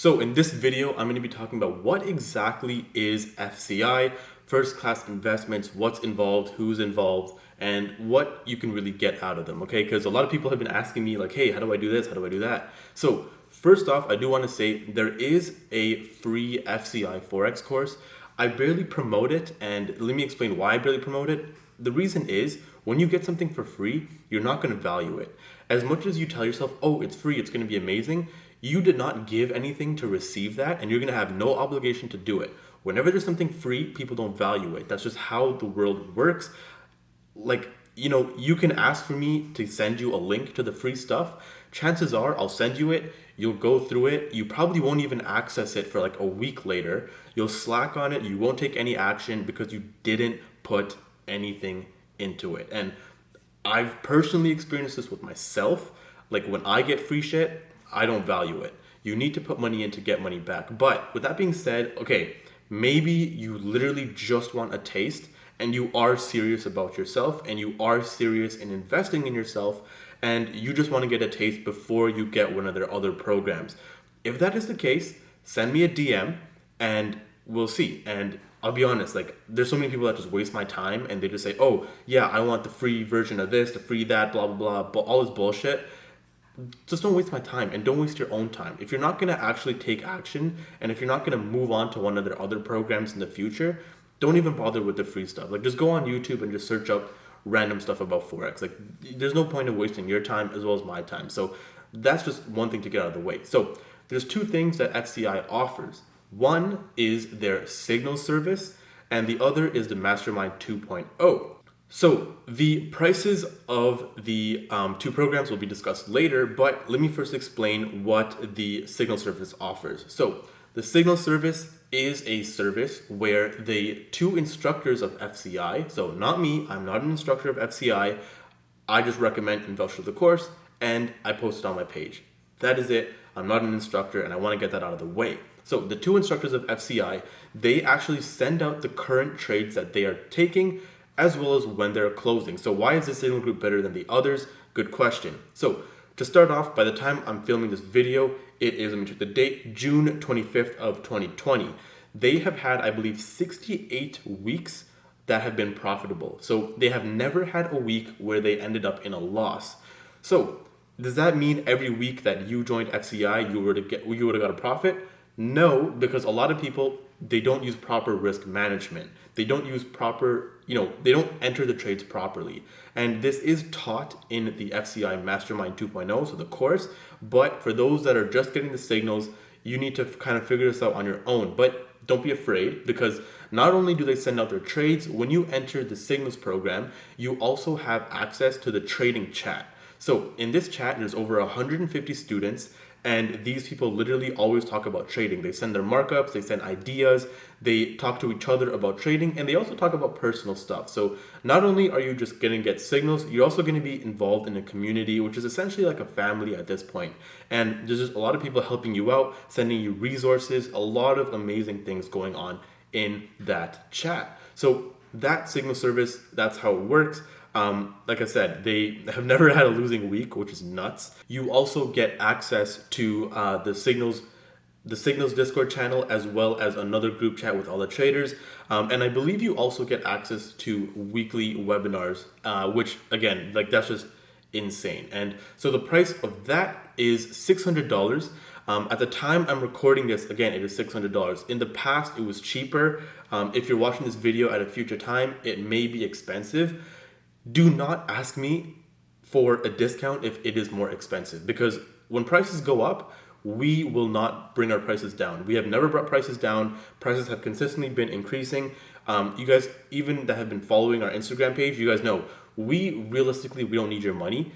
So in this video, I'm going to be talking about what exactly is FCI, first class investments, what's involved, who's involved, and what you can really get out of them, okay? Because a lot of people have been asking me like, hey, how do I do this? How do I do that? So first off, I do want to say there is a free FCI forex course. I barely promote it, and let me explain why I barely promote it. The reason is when you get something for free, you're not going to value it. As much as you tell yourself, oh, it's free, it's going to be amazing, you did not give anything to receive that, and you're going to have no obligation to do it. Whenever there's something free, people don't value it. That's just how the world works. Like, you can ask for me to send you a link to the free stuff. Chances are I'll send you it. You'll go through it. You probably won't even access it for like a week later. You'll slack on it. You won't take any action because you didn't put anything into it. And I've personally experienced this with myself. Like when I get free shit, I don't value it. You need to put money in to get money back. But with that being said, okay, maybe you literally just want a taste and you are serious about yourself and you are serious in investing in yourself and you just want to get a taste before you get one of their other programs. If that is the case, send me a DM and we'll see. And I'll be honest, like there's so many people that just waste my time and they just say, oh yeah, I want the free version of this, the free that, blah, blah, blah, but all this bullshit. Just don't waste my time and don't waste your own time. If you're not going to actually take action and if you're not going to move on to one of their other programs in the future, don't even bother with the free stuff. Like just go on YouTube and just search up random stuff about Forex. Like there's no point in wasting your time as well as my time. So that's just one thing to get out of the way. So there's two things that FCI offers. One is their signal service and the other is the Mastermind 2.0. So the prices of the two programs will be discussed later, but let me first explain what the signal service offers. So the signal service is a service where the two instructors of FCI, so not me, I'm not an instructor of FCI, I just recommend and vouch for the course and I post it on my page. That is it. I'm not an instructor and I want to get that out of the way. So the two instructors of FCI, they actually send out the current trades that they are taking as well as when they're closing. So why is this signal group better than the others? Good question. So to start off, by the time I'm filming this video, it is, let me check the date, June 25th of 2020. They have had, I believe, 68 weeks that have been profitable. So they have never had a week where they ended up in a loss. So does that mean every week that you joined FCI, you would have got a profit? No, because a lot of people, they don't use proper risk management. They don't use proper, they don't enter the trades properly. And this is taught in the FCI Mastermind 2.0, so the course. But for those that are just getting the signals, you need to kind of figure this out on your own. But don't be afraid, because not only do they send out their trades, when you enter the signals program, you also have access to the trading chat. So in this chat, there's over 150 students. And these people literally always talk about trading. They send their markups, they send ideas, they talk to each other about trading, and they also talk about personal stuff. So not only are you just going to get signals, you're also going to be involved in a community, which is essentially like a family at this point. And there's just a lot of people helping you out, sending you resources, a lot of amazing things going on in that chat. So that signal service, that's how it works. Like I said, they have never had a losing week, which is nuts. You also get access to the Signals Discord channel, as well as another group chat with all the traders. And I believe you also get access to weekly webinars, which again, like that's just insane. And so the price of that is $600. At the time I'm recording this, again, it is $600. In the past, it was cheaper. If you're watching this video at a future time, it may be expensive. Do not ask me for a discount if it is more expensive, because when prices go up, we will not bring our prices down. We have never brought prices down. Prices have consistently been increasing. You guys, even that have been following our Instagram page, you guys know, we don't need your money.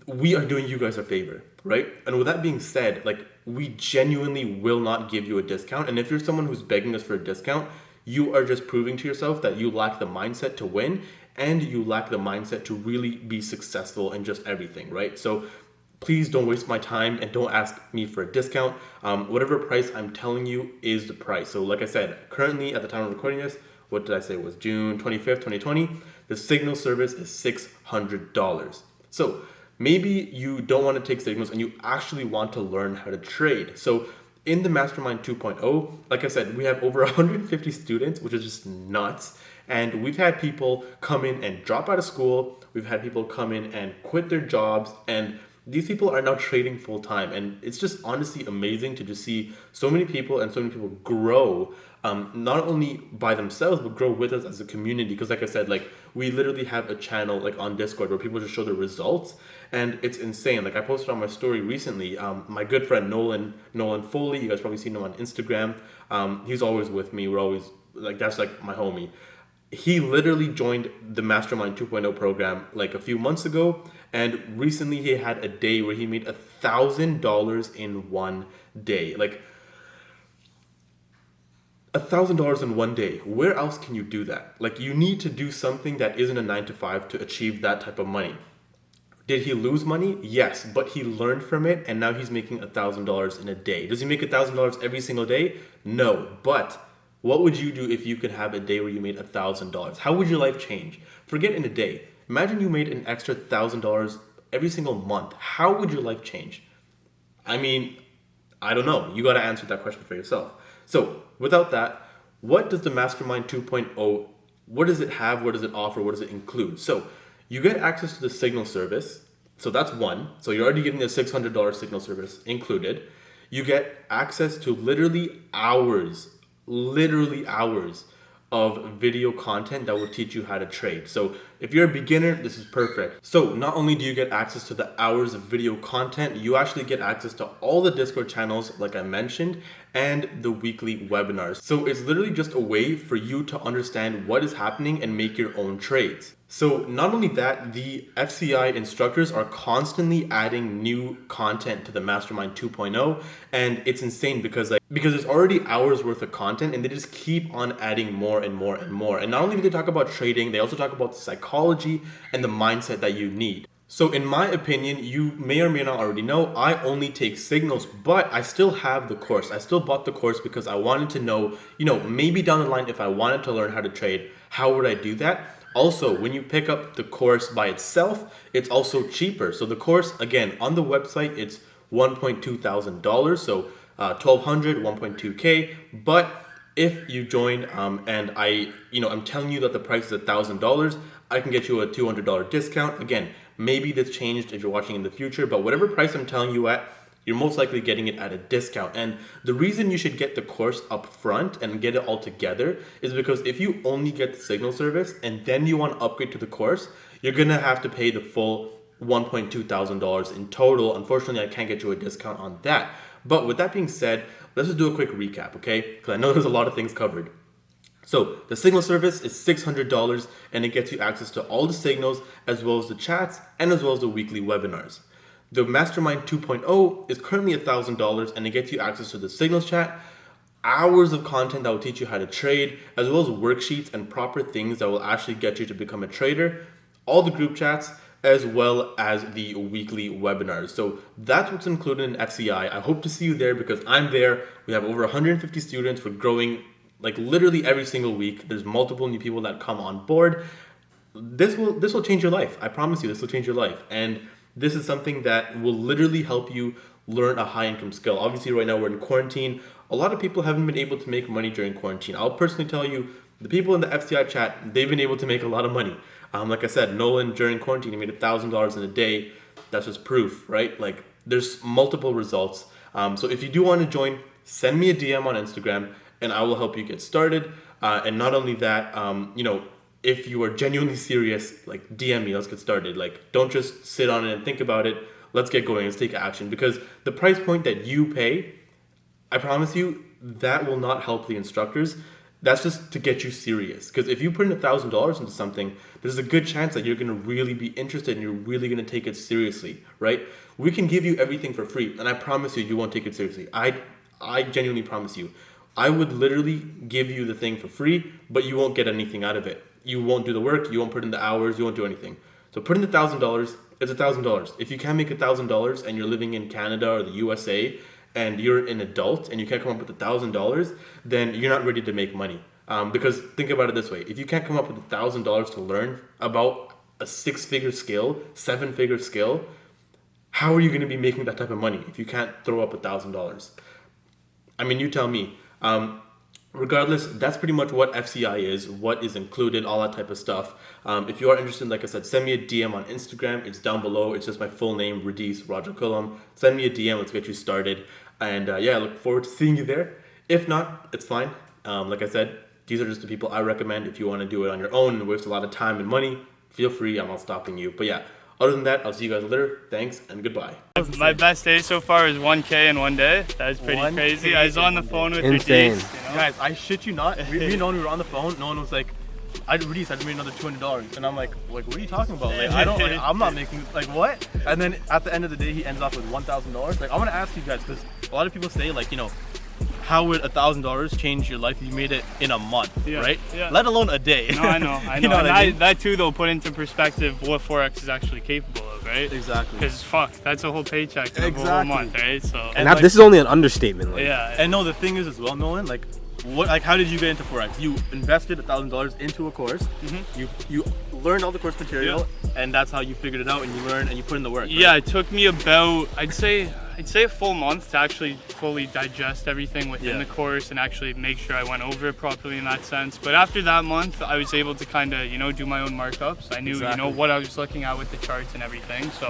We are doing you guys a favor, right? And with that being said, like we genuinely will not give you a discount. And if you're someone who's begging us for a discount, you are just proving to yourself that you lack the mindset to win and you lack the mindset to really be successful in just everything, right? So please don't waste my time and don't ask me for a discount. Whatever price I'm telling you is the price. So like I said, currently at the time of recording this, what did I say? It was June 25th, 2020. The signal service is $600. So maybe you don't want to take signals and you actually want to learn how to trade. So in the Mastermind 2.0, like I said, we have over 150 students, which is just nuts. And we've had people come in and drop out of school. We've had people come in and quit their jobs. And these people are now trading full time. And it's just honestly amazing to just see so many people and so many people grow, not only by themselves, but grow with us as a community. Because like I said, like we literally have a channel like on Discord where people just show their results. And it's insane. Like I posted on my story recently, my good friend Nolan Foley, you guys probably seen him on Instagram. He's always with me. We're always like, that's like my homie. He literally joined the Mastermind 2.0 program like a few months ago, and recently he had a day where he made $1,000 in one day. Like $1,000 in one day. Where else can you do that? Like you need to do something that isn't a 9 to 5 to achieve that type of money. Did he lose money? Yes, but he learned from it, and now he's making $1,000 in a day. Does he make $1,000 every single day? No, but what would you do if you could have a day where you made $1,000? How would your life change? Forget in a day. Imagine you made an extra $1,000 every single month. How would your life change? I mean, I don't know. You got to answer that question for yourself. So without that, what does the Mastermind 2.0, what does it have? What does it offer? What does it include? So you get access to the Signal service. So that's one. So you're already getting a $600 Signal service included. You get access to literally hours of video content that will teach you how to trade. So if you're a beginner, this is perfect. So not only do you get access to the hours of video content, you actually get access to all the Discord channels, like I mentioned, and the weekly webinars. So it's literally just a way for you to understand what is happening and make your own trades. So not only that, the FCI instructors are constantly adding new content to the Mastermind 2.0, and it's insane because there's already hours worth of content, and they just keep on adding more and more and more. And not only do they talk about trading, they also talk about the psychology and the mindset that you need. So in my opinion, you may or may not already know, I only take signals, but I still have the course. I still bought the course because I wanted to know, maybe down the line, if I wanted to learn how to trade, how would I do that? Also, when you pick up the course by itself, it's also cheaper. So the course, again, on the website, it's $1.2 thousand, so $1,200, $1.2K. But if you join and I'm telling you that the price is $1,000, I can get you a $200 discount. Again, maybe this changed if you're watching in the future, but whatever price I'm telling you at, you're most likely getting it at a discount. And the reason you should get the course up front and get it all together is because if you only get the Signal service and then you want to upgrade to the course, you're going to have to pay the full $1.2 thousand in total. Unfortunately, I can't get you a discount on that. But with that being said, let's just do a quick recap, okay? Because I know there's a lot of things covered. So the Signal service is $600, and it gets you access to all the signals as well as the chats and as well as the weekly webinars. The Mastermind 2.0 is currently $1,000, and it gets you access to the Signals chat, hours of content that will teach you how to trade, as well as worksheets and proper things that will actually get you to become a trader, all the group chats, as well as the weekly webinars. So that's what's included in FCI. I hope to see you there because I'm there. We have over 150 students. We're growing like literally every single week. There's multiple new people that come on board. This will change your life. I promise you, this will change your life. And this is something that will literally help you learn a high income skill. Obviously, right now we're in quarantine. A lot of people haven't been able to make money during quarantine. I'll personally tell you, the people in the FCI chat, they've been able to make a lot of money. Like I said, Nolan during quarantine, he made $1,000 in a day. That's just proof, right? Like there's multiple results. So if you do want to join, send me a DM on Instagram and I will help you get started. And not only that, if you are genuinely serious, like DM me, let's get started. Like don't just sit on it and think about it. Let's get going, let's take action. Because the price point that you pay, I promise you, that will not help the instructors. That's just to get you serious. Because if you put in $1,000 into something, there's a good chance that you're going to really be interested and you're really going to take it seriously, right? We can give you everything for free, and I promise you, you won't take it seriously. I genuinely promise you. I would literally give you the thing for free, but you won't get anything out of it. You won't do the work, you won't put in the hours, you won't do anything. So put in the $1,000, it's $1,000. If you can't make $1,000 and you're living in Canada or the USA, and you're an adult and you can't come up with $1,000, then you're not ready to make money. Because think about it this way. If you can't come up with $1,000 to learn about a 6-figure skill, 7-figure skill, how are you going to be making that type of money if you can't throw up $1,000? I mean, you tell me. Regardless, that's pretty much what FCI is, what is included, all that type of stuff. If you are interested, like I said, send me a DM on Instagram. It's down below. It's just my full name, Radies, Rajakulam. Send me a DM. Let's get you started. And yeah, I look forward to seeing you there. If not, it's fine. Like I said, these are just the people I recommend. If you want to do it on your own and waste a lot of time and money, feel free. I'm not stopping you. But yeah, other than that, I'll see you guys later. Thanks and goodbye. My best day so far is 1K in one day. That was pretty crazy. I was on the phone with Radies. You know? Guys, I shit you not. We know when we were on the phone, no one was like, Radies, I made another $200. And I'm like, what are you talking about? Like, I'm not making, like, what? And then at the end of the day, he ends off with $1,000. Like, I want to ask you guys, because a lot of people say, like, you know, how would $1,000 change your life if you made it in a month, right? Yeah. Let alone a day. No, I know. You know what I mean? That too, though, put into perspective what forex is actually capable of, right? Exactly. Because fuck, that's a whole paycheck for a whole month, right? So. And like, this is only an understatement. Like. Yeah. And no, the thing is as well, Nolan, like, how did you get into forex? You invested $1,000 into a course. You learned all the course material, and that's how you figured it out. And you learned and you put in the work. Yeah, right? It took me about I'd say a full month to actually fully digest everything within the course and actually make sure I went over it properly in that sense. But after that month, I was able to kind of do my own markups. I knew you know what I was looking at with the charts and everything. So.